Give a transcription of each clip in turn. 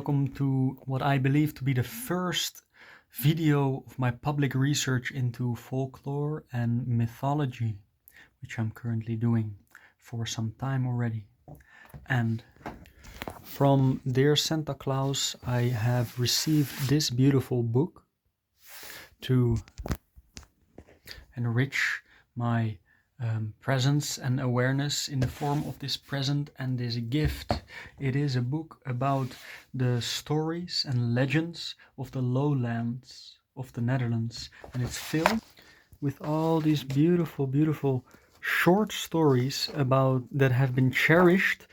Welcome to what I believe to be the first video of my public research into folklore and mythology, which I'm currently doing for some time already. And from Dear Santa Claus, I have received this beautiful book to enrich my presence and awareness in the form of this present and this gift. It is a book about the stories and legends of the lowlands of the Netherlands, and it's filled with all these beautiful short stories about that have been cherished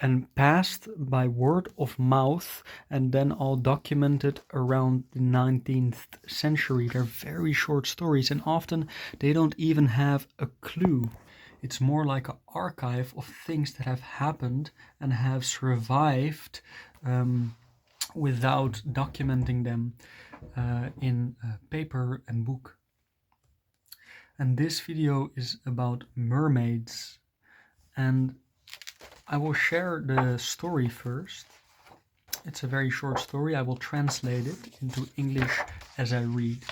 and passed by word of mouth and then all documented around the 19th century. They're very short stories and often they don't even have a clue. It's more like an archive of things that have happened and have survived without documenting them in paper and book. And this video is about mermaids, and I will share the story first. It's a very short story. I will translate it into English as I read.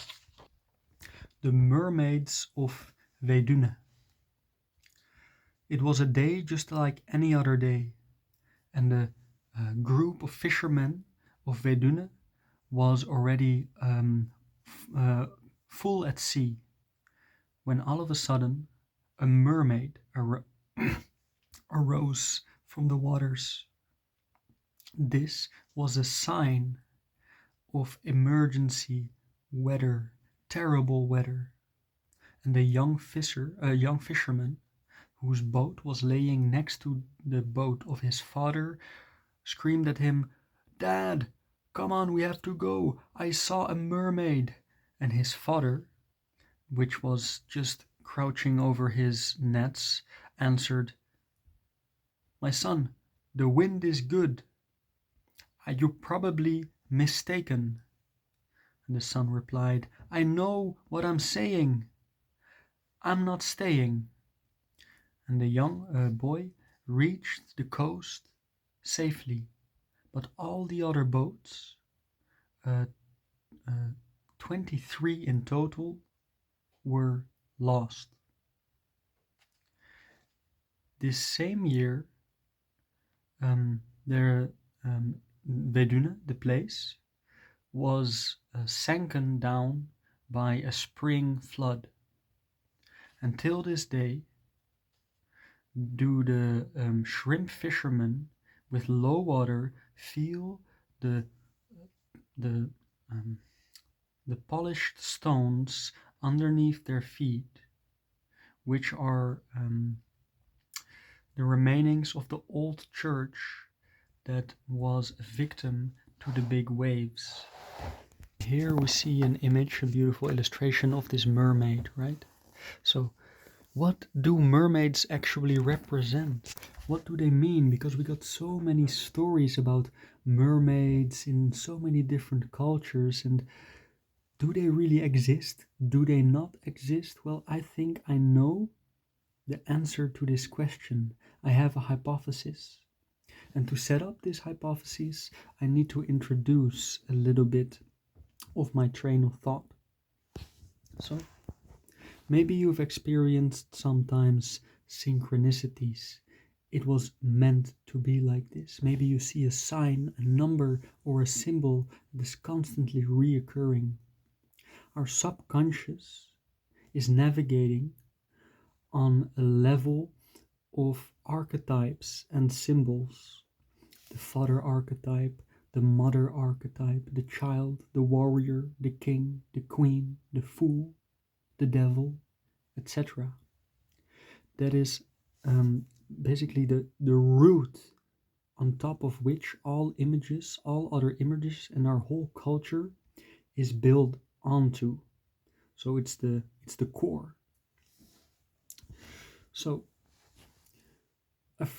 The Mermaids of Weduwne. It was a day just like any other day, and the group of fishermen of Weduwne was already full at sea, when all of a sudden a mermaid arose from the waters. This was a sign of emergency weather, terrible weather, and a young fisherman whose boat was laying next to the boat of his father screamed at him, "Dad, come on, we have to go. I saw a mermaid." And his father, which was just crouching over his nets, answered, "My son, the wind is good. Are you probably mistaken?" And the son replied, "I know what I'm saying. I'm not staying." And the young boy reached the coast safely, but all the other boats, 23 in total, were lost. This same year, Weduwne, the place, was sunken down by a spring flood. Until this day, do the shrimp fishermen with low water feel the polished stones underneath their feet, which are the remainings of the old church that was a victim to the big waves. Here we see an image, a beautiful illustration of this mermaid, right? So what do mermaids actually represent? What do they mean? Because we got so many stories about mermaids in so many different cultures, and do they really exist? Do they not exist? Well, I think I know the answer to this question. I have a hypothesis. And to set up this hypothesis, I need to introduce a little bit of my train of thought. So, maybe you've experienced sometimes synchronicities. It was meant to be like this. Maybe you see a sign, a number, or a symbol that is constantly reoccurring. Our subconscious is navigating on a level of archetypes and symbols. The father archetype, the mother archetype, the child, the warrior, the king, the queen, the fool, the devil, etc. That is basically the root on top of which all images, all other images, and our whole culture is built onto. So it's the core. So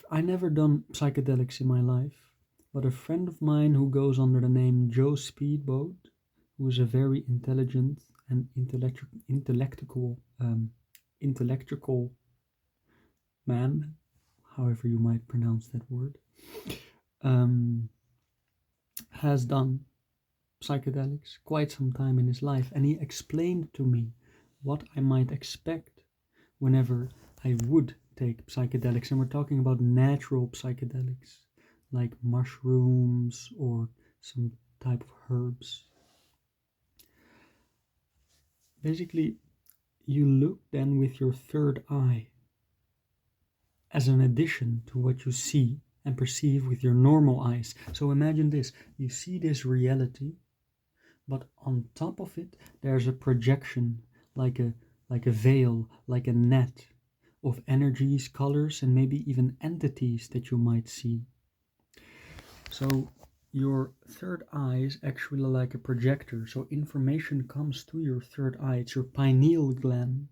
I never done psychedelics in my life, but a friend of mine who goes under the name Joe Speedboat, who is a very intelligent and intellectual man, however you might pronounce that word, has done psychedelics quite some time in his life, and he explained to me what I might expect whenever I would take psychedelics. And we're talking about natural psychedelics, like mushrooms or some type of herbs. Basically, you look then with your third eye as an addition to what you see and perceive with your normal eyes. So imagine this: you see this reality, but on top of it there's a projection, like a veil, like a net of energies, colors, and maybe even entities that you might see. So your third eye is actually like a projector. So information comes to your third eye. It's your pineal gland.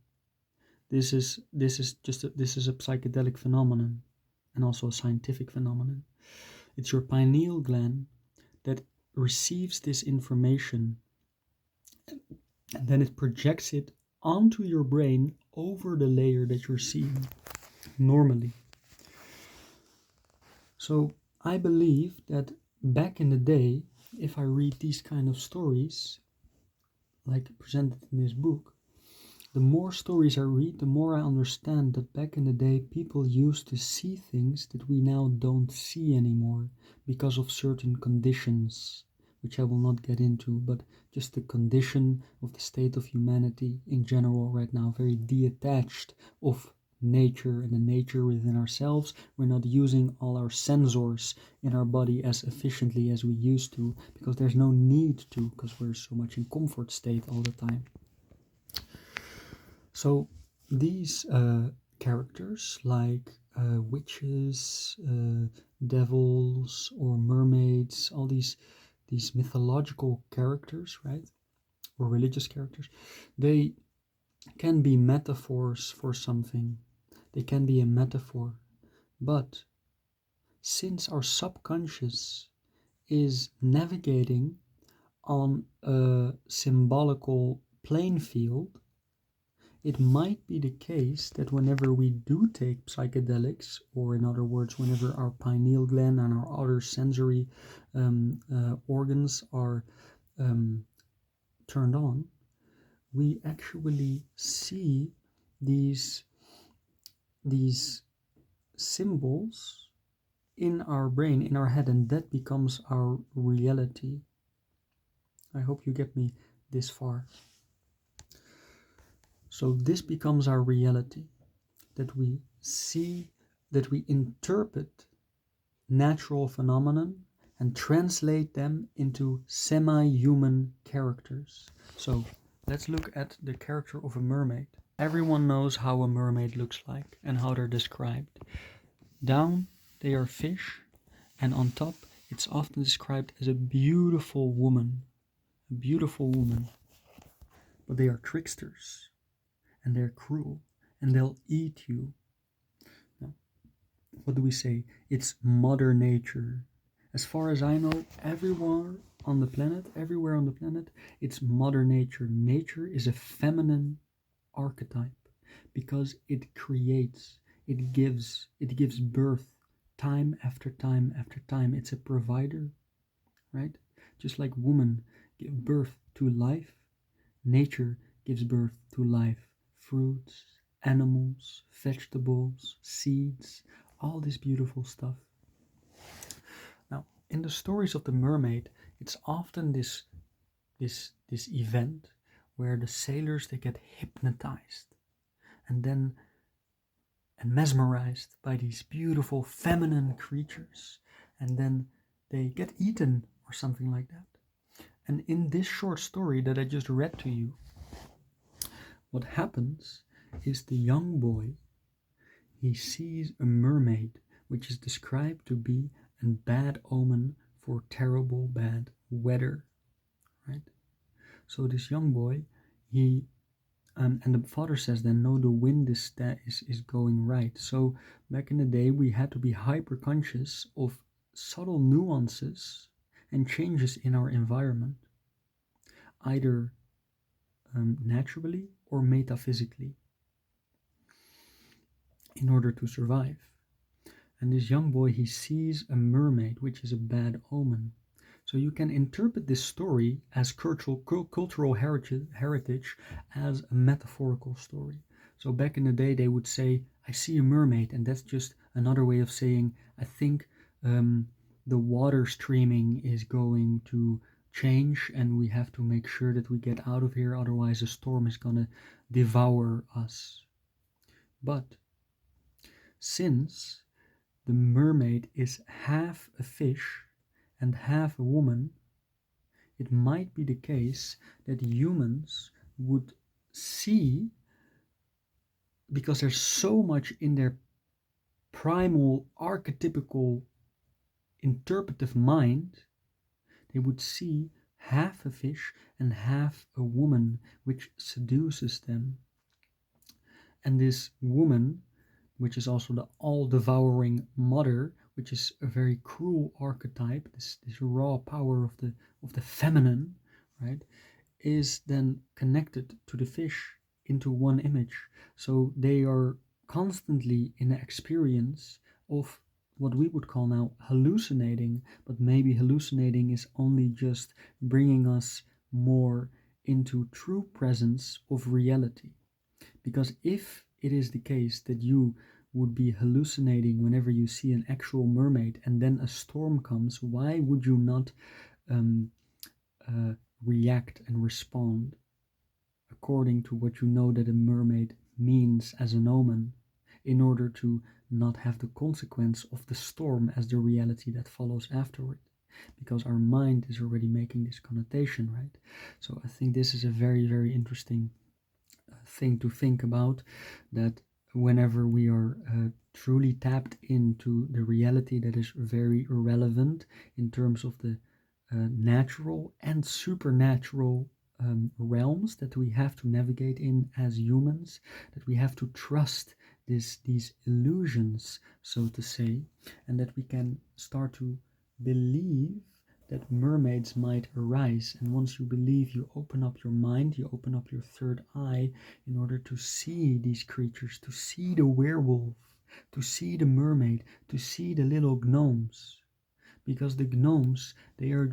This is a psychedelic phenomenon, and also a scientific phenomenon. It's your pineal gland that receives this information, and then it projects it onto your brain over the layer that you're seeing normally. So I believe that back in the day, if I read these kind of stories, like presented in this book, the more stories I read, the more I understand that back in the day, people used to see things that we now don't see anymore because of certain conditions, which I will not get into, but just the condition of the state of humanity in general right now, very detached of nature and the nature within ourselves. We're not using all our sensors in our body as efficiently as we used to, because there's no need to, because we're so much in comfort state all the time. So these characters, like witches, devils, or mermaids, all these mythological characters, right, or religious characters, they can be metaphors for something. They can be a metaphor, but since our subconscious is navigating on a symbolical playing field, it might be the case that whenever we do take psychedelics, or in other words, whenever our pineal gland and our other sensory organs are turned on, we actually see these symbols in our brain, in our head, and that becomes our reality. I hope you get me this far. So this becomes our reality, that we see, that we interpret natural phenomenon and translate them into semi-human characters. So let's look at the character of a mermaid. Everyone knows how a mermaid looks like and how they're described. Down, they are fish, and on top, it's often described as a beautiful woman. A beautiful woman. But they are tricksters, and they're cruel, and they'll eat you. Now, what do we say? It's Mother Nature. As far as I know, everywhere on the planet, it's Mother Nature. Nature is a feminine archetype because it creates, it gives birth time after time after time. It's a provider, right? Just like women give birth to life, nature gives birth to life. Fruits, animals, vegetables, seeds, all this beautiful stuff. Now, in the stories of the mermaid, it's often this event where the sailors, they get hypnotized and mesmerized by these beautiful feminine creatures, and then they get eaten or something like that. And in this short story that I just read to you, what happens is the young boy, he sees a mermaid, which is described to be a bad omen for terrible bad weather, right? So this young boy, he and the father says then, no, the wind is going right. So back in the day, we had to be hyper conscious of subtle nuances and changes in our environment, either naturally or metaphysically, in order to survive. And this young boy, he sees a mermaid, which is a bad omen. So you can interpret this story as cultural heritage as a metaphorical story. So back in the day, they would say, I see a mermaid, and that's just another way of saying, I think the water streaming is going to change, and we have to make sure that we get out of here, otherwise a storm is going to devour us. But since the mermaid is half a fish and half a woman, it might be the case that humans would see, because there's so much in their primal, archetypical, interpretive mind, they would see half a fish and half a woman, which seduces them. And this woman, which is also the all-devouring mother, which is a very cruel archetype, this raw power of the feminine, right, is then connected to the fish into one image. So they are constantly in the experience of what we would call now hallucinating, but maybe hallucinating is only just bringing us more into true presence of reality. Because if it is the case that you would be hallucinating whenever you see an actual mermaid and then a storm comes, why would you not um, react and respond according to what you know that a mermaid means as an omen, in order to not have the consequence of the storm as the reality that follows afterward? Because our mind is already making this connotation, right? So I think this is a very, very interesting thing to think about, that whenever we are truly tapped into the reality that is very relevant in terms of the natural and supernatural realms that we have to navigate in as humans, that we have to trust these illusions, so to say, and that we can start to believe that mermaids might arise. And once you believe, you open up your mind, you open up your third eye in order to see these creatures, to see the werewolf, to see the mermaid, to see the little gnomes. Because the gnomes, they are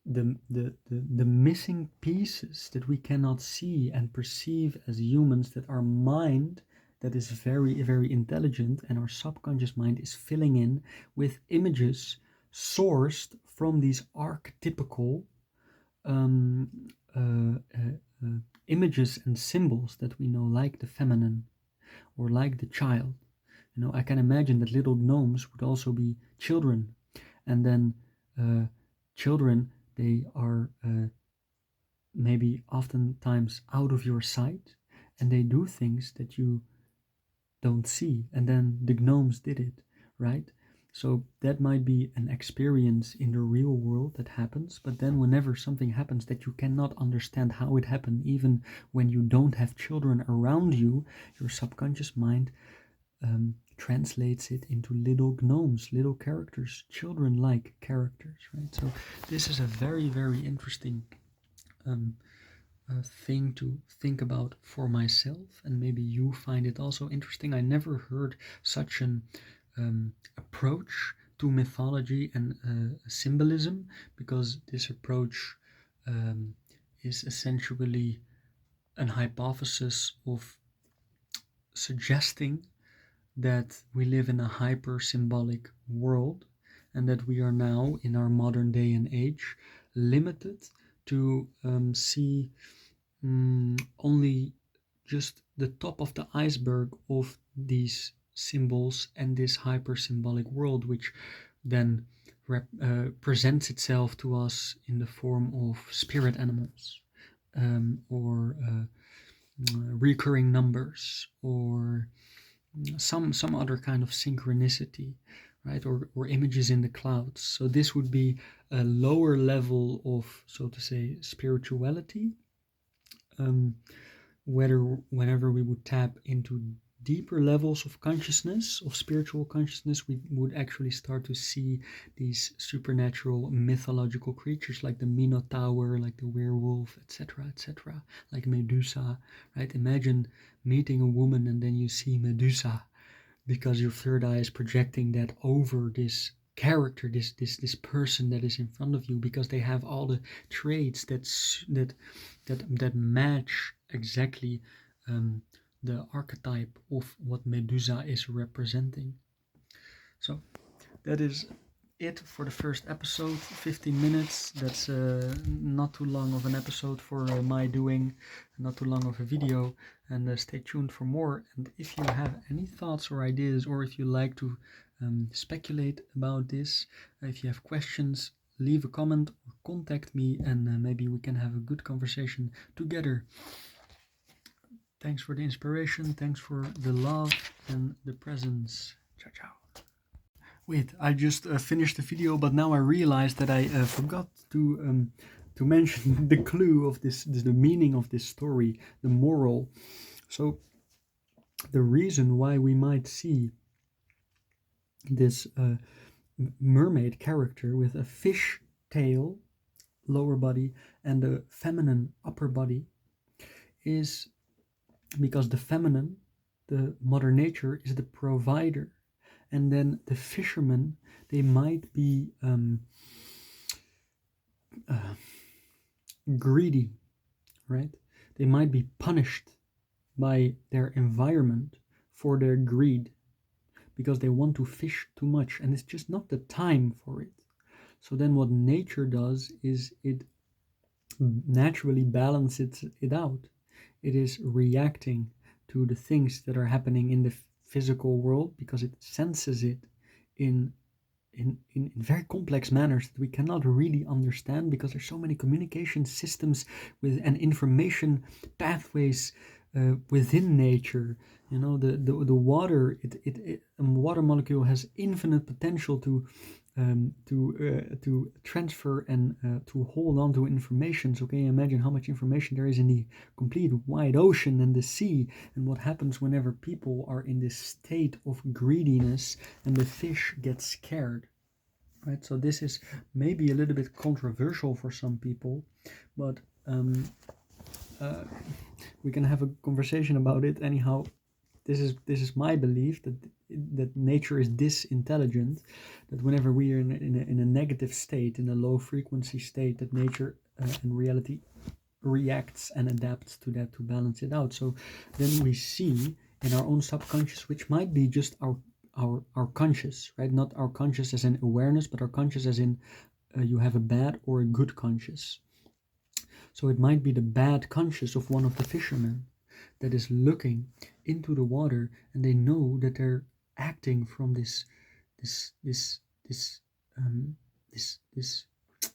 the missing pieces that we cannot see and perceive as humans, that our mind, that is very, very intelligent, and our subconscious mind is filling in with images sourced from these archetypical um, uh, images and symbols that we know, like the feminine or like the child. I can imagine that little gnomes would also be children, and then children, they are maybe oftentimes out of your sight, and they do things that you don't see, and then the gnomes did it, right? So that might be an experience in the real world that happens, but then whenever something happens that you cannot understand how it happened, even when you don't have children around you, your subconscious mind translates it into little gnomes, little characters, children-like characters, right? So this is a very, very interesting thing to think about for myself, and maybe you find it also interesting. I never heard such an approach to mythology and symbolism, because this approach is essentially an hypothesis of suggesting that we live in a hyper symbolic world, and that we are now in our modern day and age limited to see only just the top of the iceberg of these symbols and this hyper symbolic world, which then presents itself to us in the form of spirit animals, or recurring numbers, or some other kind of synchronicity, right? Or images in the clouds. So this would be a lower level of, so to say, spirituality. Whenever we would tap into deeper levels of consciousness, of spiritual consciousness, we would actually start to see these supernatural mythological creatures, like the Minotaur, like the werewolf, etc., like Medusa, right? Imagine meeting a woman and then you see Medusa. because your third eye is projecting that over this character, this person that is in front of you, because they have all the traits that match exactly the archetype of what Medusa is representing. So that is it for the first episode. 15 minutes. That's not too long of an episode for my doing, not too long of a video. And stay tuned for more. And if you have any thoughts or ideas, or if you like to speculate about this, if you have questions, leave a comment or contact me, and maybe we can have a good conversation together. Thanks for the inspiration. Thanks for the love and the presence. Ciao, ciao. Wait, I just finished the video, but now I realized that I forgot to mention the clue of the meaning of this story, the moral. So the reason why we might see this mermaid character with a fish tail, lower body, and a feminine upper body is because the feminine, the mother nature, is the provider. And then the fishermen, they might be greedy, right? They might be punished by their environment for their greed because they want to fish too much and it's just not the time for it. So then what nature does is it naturally balances it out. It is reacting to the things that are happening in the physical world because it senses it in very complex manners that we cannot really understand because there's so many communication systems with and information pathways within nature. You know, the water, a water molecule has infinite potential to transfer and to hold on to information. So can you imagine how much information there is in the complete wide ocean and the sea, and what happens whenever people are in this state of greediness and the fish get scared, right? So this is maybe a little bit controversial for some people, but we can have a conversation about it anyhow. This is my belief that nature is this intelligent, that whenever we are in a negative state, in a low frequency state, that nature and reality reacts and adapts to that to balance it out. So then we see in our own subconscious, which might be just our conscious, right? Not our conscious as in awareness, but our conscious as in you have a bad or a good conscious. So it might be the bad conscious of one of the fishermen that is looking into the water, and they know that they're acting from this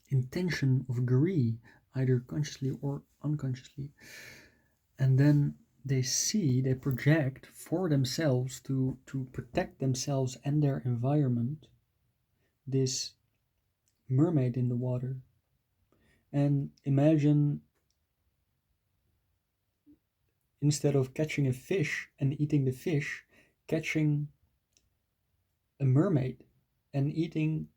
intention of greed, either consciously or unconsciously. And then they project for themselves to protect themselves and their environment this mermaid in the water. And imagine, instead of catching a fish and eating the fish, catching a mermaid and eating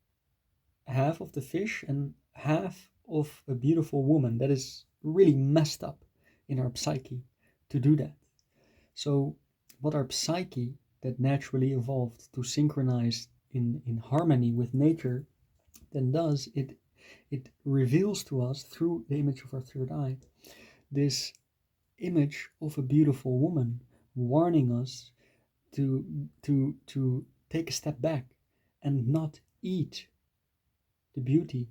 half of the fish and half of a beautiful woman. That is really messed up in our psyche to do that. So what our psyche that naturally evolved to synchronize in harmony with nature then does, it reveals to us through the image of our third eye this image of a beautiful woman, warning us to take a step back and not eat the beauty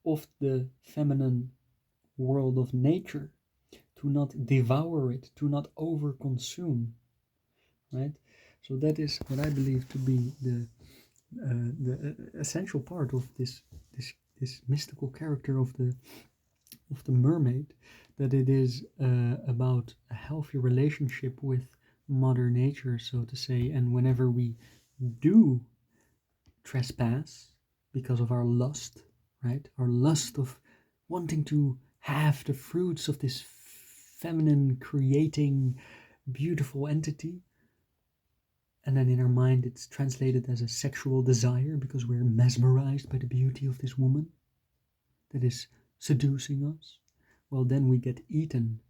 of the feminine world of nature, to not devour it, to not overconsume, right? So that is what I believe to be the essential part of this mystical character of the mermaid, that it is about a healthy relationship with Mother Nature, so to say. And whenever we do trespass because of our lust, right? Our lust of wanting to have the fruits of this feminine creating beautiful entity. And then in our mind it's translated as a sexual desire because we're mesmerized by the beauty of this woman that is seducing us. Well, then we get eaten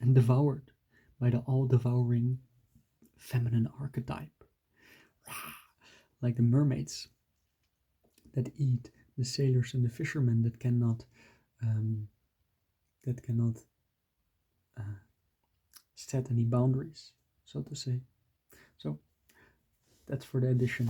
and devoured by the all-devouring feminine archetype. Like the mermaids that eat, the sailors and the fishermen that cannot set any boundaries, so to say. So that's for the addition.